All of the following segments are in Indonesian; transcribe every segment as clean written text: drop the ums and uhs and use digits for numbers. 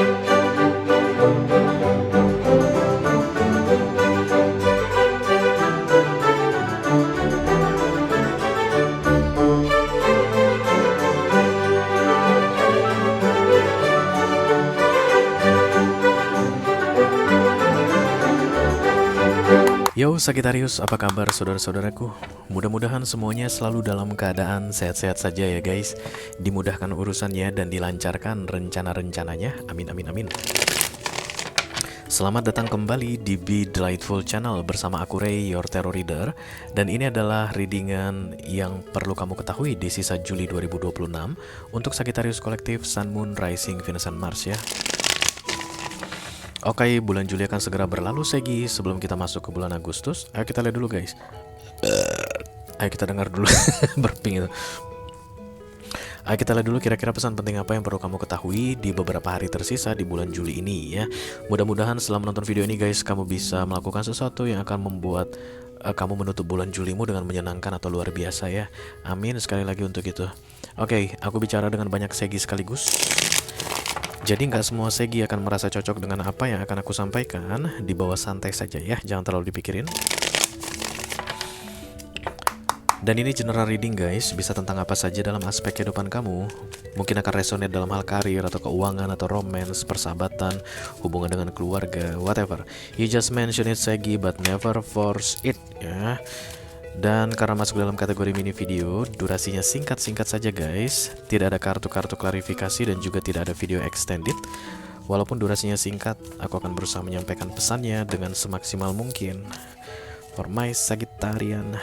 Yo Sagittarius, apa kabar saudara-saudaraku? Mudah-mudahan semuanya selalu dalam keadaan sehat-sehat saja ya guys. Dimudahkan urusannya dan dilancarkan rencana-rencananya. Amin amin amin. Selamat datang kembali di Be Delightful Channel bersama aku Ray, your tarot reader. Dan ini adalah readingan yang perlu kamu ketahui di sisa Juli 2026 untuk Sagittarius Kolektif, Sun, Moon, Rising, Venus, dan Mars ya. Oke, bulan Juli akan segera berlalu Segi. Sebelum kita masuk ke bulan Agustus, ayo kita lihat dulu guys. Ayo kita dengar dulu burping itu. Ayo kita lihat dulu kira-kira pesan penting apa yang perlu kamu ketahui di beberapa hari tersisa di bulan Juli ini ya. Mudah-mudahan setelah menonton video ini guys, kamu bisa melakukan sesuatu yang akan membuat kamu menutup bulan Julimu dengan menyenangkan atau luar biasa ya. Amin sekali lagi untuk itu. Oke, aku bicara dengan banyak Segi sekaligus. Jadi nggak semua Segi akan merasa cocok dengan apa yang akan aku sampaikan. Di bawah santai saja ya, jangan terlalu dipikirin. Dan ini general reading guys, bisa tentang apa saja dalam aspek kehidupan kamu. Mungkin akan resonate dalam hal karir atau keuangan atau romance, persahabatan, hubungan dengan keluarga, whatever. You just mention it Segi, but never force it ya. Dan karena masuk dalam kategori mini video, durasinya singkat-singkat saja guys. Tidak ada kartu-kartu klarifikasi dan juga tidak ada video extended. Walaupun durasinya singkat, aku akan berusaha menyampaikan pesannya dengan semaksimal mungkin. For my Sagittarian.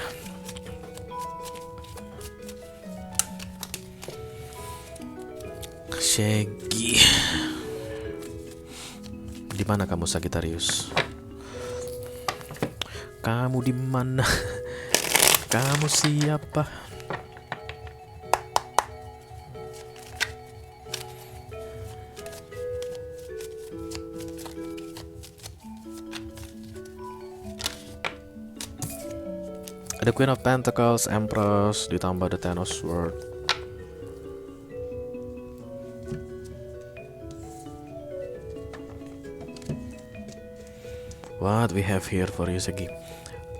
Segi. Di mana kamu Sagittarius? Kamu di mana? Kamu siapa? Ada Queen of Pentacles, Empress, ditambah the Ten of Swords. What we have here for you Segi?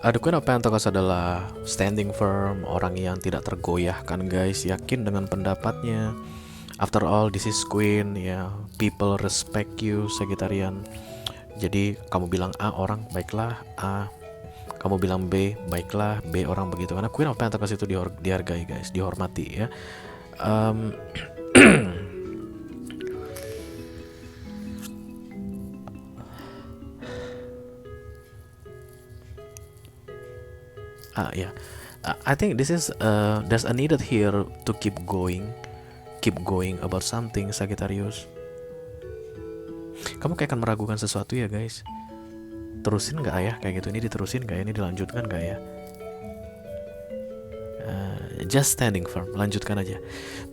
The Queen of Pentacles adalah standing firm, orang yang tidak tergoyahkan guys, yakin dengan pendapatnya. After all, this is Queen ya, people respect you Sagittarian. Jadi kamu bilang A, orang baiklah A. Kamu bilang B, baiklah B, orang begitu. Karena Queen of Pentacles itu dihargai guys, dihormati ya. I think this is there's a needed here to keep going about something Sagittarius. Kamu kayak akan meragukan sesuatu ya guys. Terusin nggak ya kayak gitu, ini diterusin nggak ya, ini dilanjutkan nggak ya? Just standing firm, lanjutkan aja.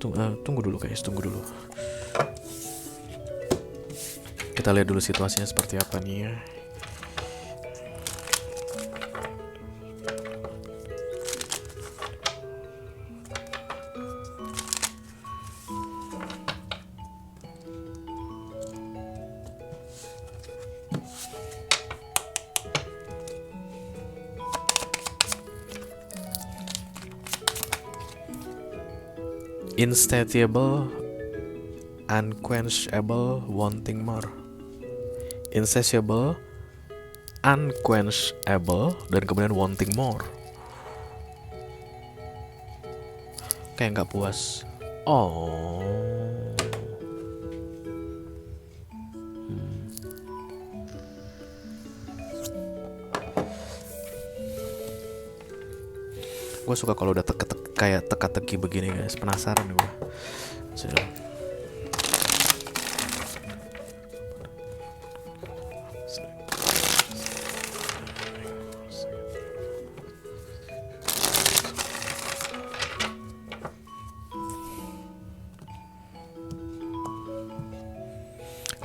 Tunggu dulu guys, tunggu dulu. Kita lihat dulu situasinya seperti apa nih ya. Insatiable, unquenchable, wanting more. Insatiable, unquenchable, dan kemudian wanting more. Kayak nggak puas. Oh. Gue suka kalau udah kayak teka-teki begini guys, penasaran gue.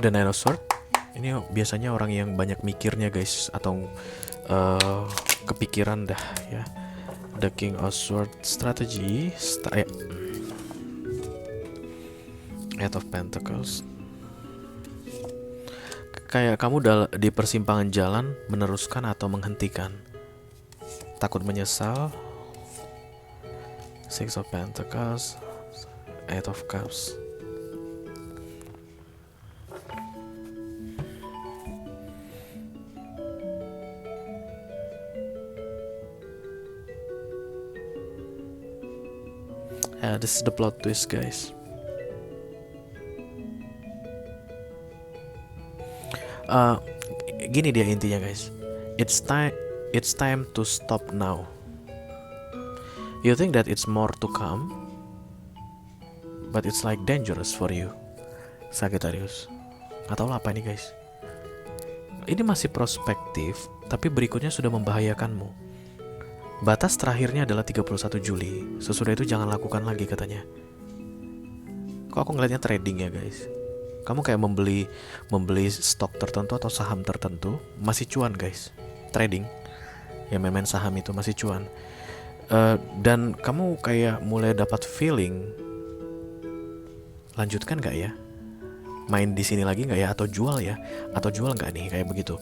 The Nine of Swords ini biasanya orang yang banyak mikirnya guys, atau kepikiran dah ya. The King of Swords strategy, Eight of Pentacles. Kayak kamu di persimpangan jalan, meneruskan atau menghentikan. Takut menyesal. Six of Pentacles, Eight of Cups. This is the plot twist, guys. Gini dia intinya, guys. It's time to stop now. You think that it's more to come, but it's like dangerous for you, Sagittarius. Gak tau lah apa ini, guys. Ini masih prospektif, tapi berikutnya sudah membahayakanmu. Batas terakhirnya adalah 31 Juli. Sesudah itu jangan lakukan lagi katanya. Kok aku ngeliatnya trading ya, guys. Kamu kayak membeli stok tertentu atau saham tertentu, masih cuan, guys. Trading. Ya main-main saham itu masih cuan. Dan kamu kayak mulai dapat feeling, lanjutkan gak ya? Main di sini lagi gak ya? Atau jual ya? Atau jual gak nih? Kayak begitu.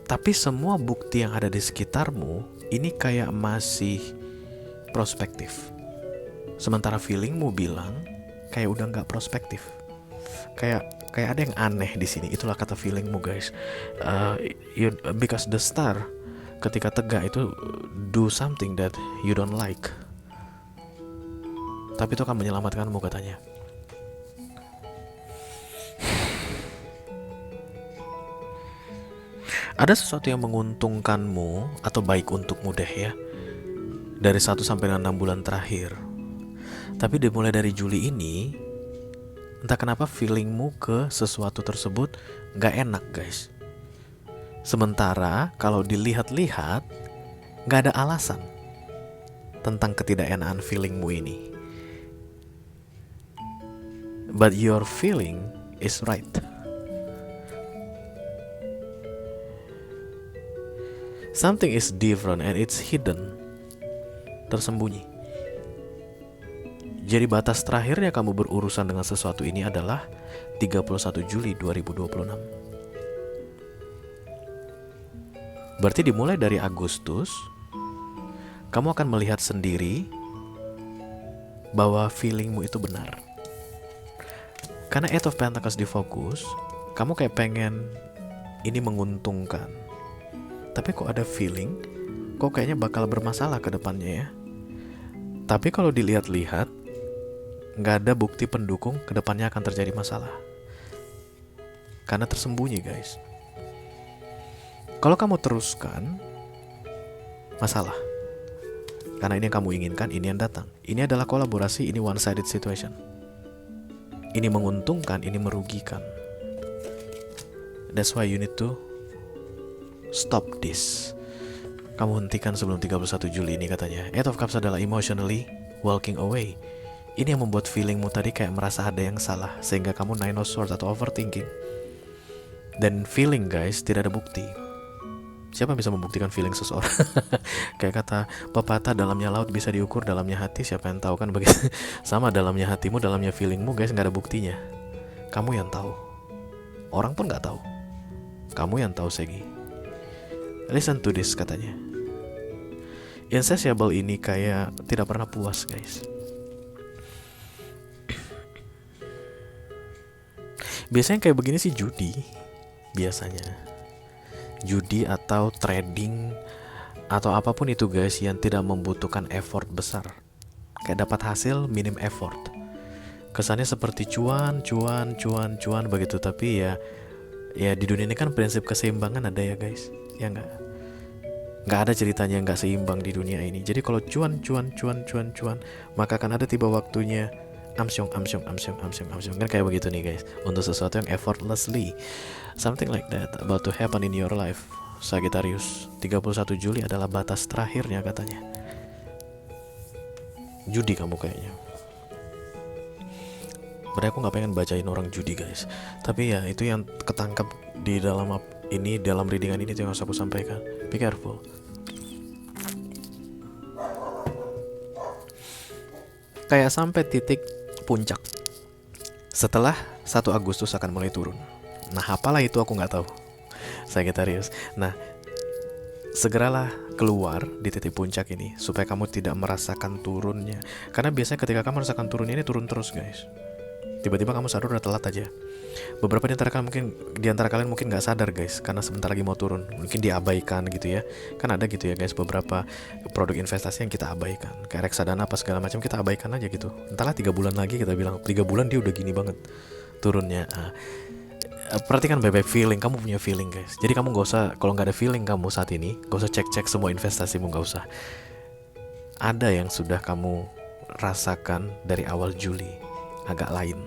Tapi semua bukti yang ada di sekitarmu ini kayak masih prospektif. Sementara feelingmu bilang kayak udah gak prospektif. Kayak ada yang aneh di sini. Itulah kata feelingmu, guys. Because the star ketika tegak itu do something that you don't like, tapi itu akan menyelamatkanmu katanya. Ada sesuatu yang menguntungkanmu atau baik untukmu deh ya, dari 1 sampai 6 bulan terakhir. Tapi dimulai dari Juli ini, entah kenapa feelingmu ke sesuatu tersebut gak enak, guys. Sementara kalau dilihat-lihat gak ada alasan tentang ketidakenakan feelingmu ini. But your feeling is right. Something is different and it's hidden. Tersembunyi. Jadi batas terakhirnya kamu berurusan dengan sesuatu ini adalah 31 Juli 2026. Berarti dimulai dari Agustus, kamu akan melihat sendiri bahwa feelingmu itu benar. Karena Eight of Pentacles di fokus, kamu kayak pengen ini menguntungkan. Tapi kok ada feeling, kok kayaknya bakal bermasalah ke depannya ya. Tapi kalau dilihat-lihat, gak ada bukti pendukung ke depannya akan terjadi masalah. Karena tersembunyi, guys. Kalau kamu teruskan, masalah. Karena ini yang kamu inginkan, ini yang datang. Ini adalah kolaborasi, ini one-sided situation. Ini menguntungkan, ini merugikan. That's why you need to stop this. Kamu hentikan sebelum 31 Juli ini katanya. Eight of Cups adalah emotionally walking away. Ini yang membuat feelingmu tadi kayak merasa ada yang salah, sehingga kamu Nine of Swords atau overthinking. Dan feeling, guys, tidak ada bukti. Siapa yang bisa membuktikan feeling seseorang? Kayak kata pepatah, dalamnya laut bisa diukur, dalamnya hati siapa yang tahu kan begitu. Sama dalamnya hatimu, dalamnya feelingmu, guys, nggak ada buktinya. Kamu yang tahu. Orang pun nggak tahu. Kamu yang tahu, Segi. Listen to this katanya. Insatiable ini kayak tidak pernah puas, guys. Biasanya kayak begini sih judi. Biasanya judi atau trading atau apapun itu, guys, yang tidak membutuhkan effort besar. Kayak dapat hasil minim effort. Kesannya seperti cuan begitu, tapi ya di dunia ini kan prinsip keseimbangan ada ya, guys. Ya nggak ada ceritanya nggak seimbang di dunia ini. Jadi kalau cuan, maka akan ada tiba waktunya amsyong kan kayak begitu nih, guys. Untuk sesuatu yang effortlessly, something like that about to happen in your life, Sagittarius. 31 Juli adalah batas terakhirnya katanya. Judi kamu kayaknya. Berarti aku gak pengen bacain orang judi, guys. Tapi ya itu yang ketangkap di dalam ini, dalam readingan ini, itu yang harus aku sampaikan. Be careful. Kayak sampai titik puncak. Setelah 1 Agustus akan mulai turun. Nah, apalah itu aku nggak tahu. Sagittarius. Nah, segeralah keluar di titik puncak ini supaya kamu tidak merasakan turunnya. Karena biasanya ketika kamu merasakan turunnya ini turun terus, guys. Tiba-tiba kamu sadar udah telat aja. Beberapa di antara kalian mungkin nggak sadar, guys, karena sebentar lagi mau turun, mungkin diabaikan gitu ya. Kan ada gitu ya, guys, beberapa produk investasi yang kita abaikan, kayak reksadana apa segala macam kita abaikan aja gitu. Entahlah 3 bulan lagi kita bilang 3 bulan dia udah gini banget turunnya. Perhatikan baik-baik feeling, kamu punya feeling, guys. Jadi kamu gak usah, kalau nggak ada feeling kamu saat ini, gak usah cek-cek semua investasimu, gak usah. Ada yang sudah kamu rasakan dari awal Juli, agak lain.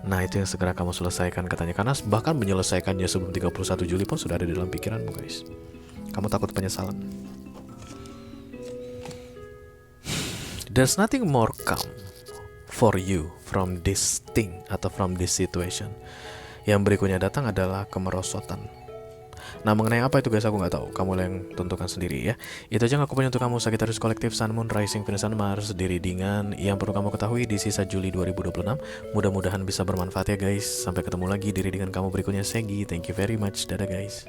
Nah, itu yang segera kamu selesaikan katanya. Karena bahkan menyelesaikannya sebelum 31 Juli pun sudah ada di dalam pikiranmu, guys. Kamu takut penyesalan. There's nothing more calm for you from this thing atau from this situation. Yang berikutnya datang adalah kemerosotan. Nah, mengenai apa itu, guys, aku nggak tahu. Kamu yang tentukan sendiri ya. Itu aja yang aku punya untuk kamu, Sagittarius Kolektif, Sun, Moon, Rising, Venus, dan Mars di readingan yang perlu kamu ketahui di sisa Juli 2026. Mudah-mudahan bisa bermanfaat ya, guys. Sampai ketemu lagi di readingan kamu berikutnya, Segi. Thank you very much. Dadah, guys.